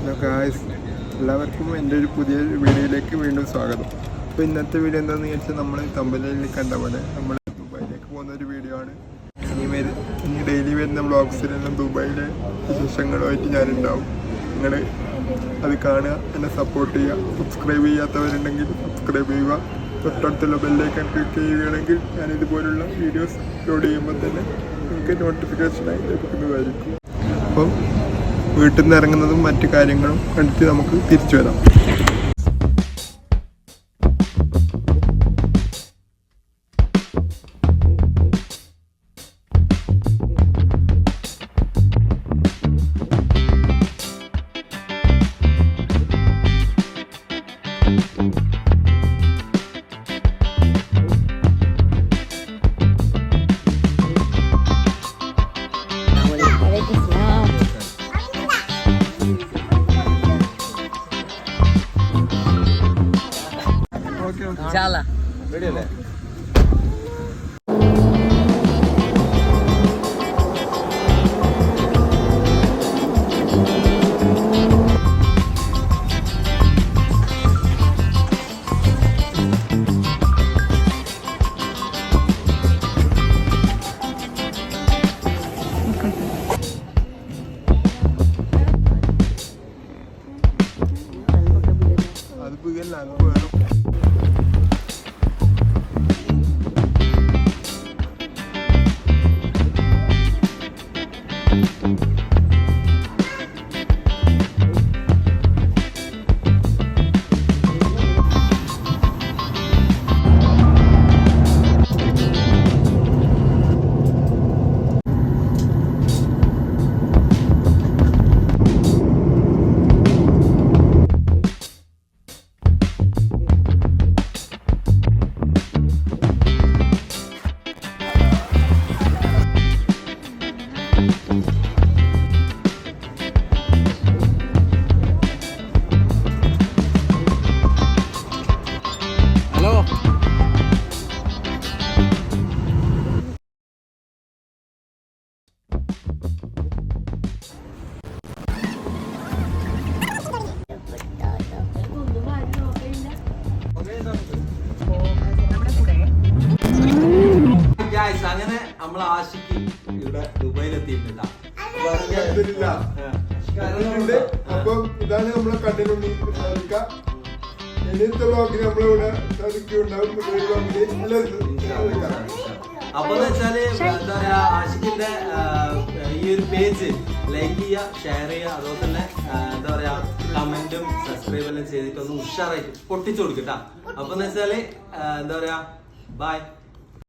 Hello guys, എല്ലാവർക്കും എൻ്റെ ഒരു പുതിയ വീഡിയോയിലേക്ക് വീണ്ടും സ്വാഗതം. അപ്പോൾ ഇന്നത്തെ വീഡിയോ എന്താണെന്ന് വെച്ചാൽ നമ്മൾ തമ്പനയിൽ കണ്ട പോലെ നമ്മൾ ദുബായിലേക്ക് പോകുന്ന ഒരു വീഡിയോ ആണ്. ഇനി ഡെയിലി വരുന്ന വ്ളോഗ്സിലെല്ലാം ദുബായിലെ വിശേഷങ്ങളുമായിട്ട് ഞാനുണ്ടാവും. നിങ്ങൾ അത് കാണുക, എന്നെ സപ്പോർട്ട് ചെയ്യുക. സബ്സ്ക്രൈബ് ചെയ്യാത്തവരുണ്ടെങ്കിൽ സബ്സ്ക്രൈബ് ചെയ്യുക. തൊട്ടടുത്തുള്ള ബെല്ലൈക്കൺ ക്ലിക്ക് ചെയ്യുകയാണെങ്കിൽ ഞാൻ ഇതുപോലുള്ള വീഡിയോസ് അപ്ലോഡ് ചെയ്യുമ്പോൾ തന്നെ നിങ്ങൾക്ക് നോട്ടിഫിക്കേഷനായി ലഭിക്കുന്നതായിരിക്കും. അപ്പം വീട്ടിൽ നിന്ന് ഇറങ്ങുന്നതും മറ്റു കാര്യങ്ങളും കണ്ടിട്ട് നമുക്ക് തിരിച്ചു വരാം. Jala. Ready അല്ലേ? അത് പുകയല്ല, അത് വേണം. അങ്ങനെ നമ്മൾ ആഷിക്ക് ഇവിടെ ദുബായിൽ എത്തിയിട്ടില്ല. അപ്പം ഇതാണ് നമ്മളെ കണ്ണിനുണ്ണി. ഇന്നത്തെ വ്ളോഗിൽ നമ്മളിവിടെ അപ്പൊ വെച്ചാല് എന്താ പറയാ, ആഷിക്കിന്റെ ഈ ഒരു പേജ് ലൈക്ക് ചെയ്യുക, ഷെയർ ചെയ്യുക, അതുപോലെ തന്നെ എന്താ പറയാ കമന്റും സബ്സ്ക്രൈബ് എല്ലാം ചെയ്തിട്ട് ഒന്ന് ഉഷാറായിട്ട് പൊട്ടിച്ചു കൊടുക്കട്ടാ. അപ്പൊ വെച്ചാല് എന്താ പറയാ, ബൈ.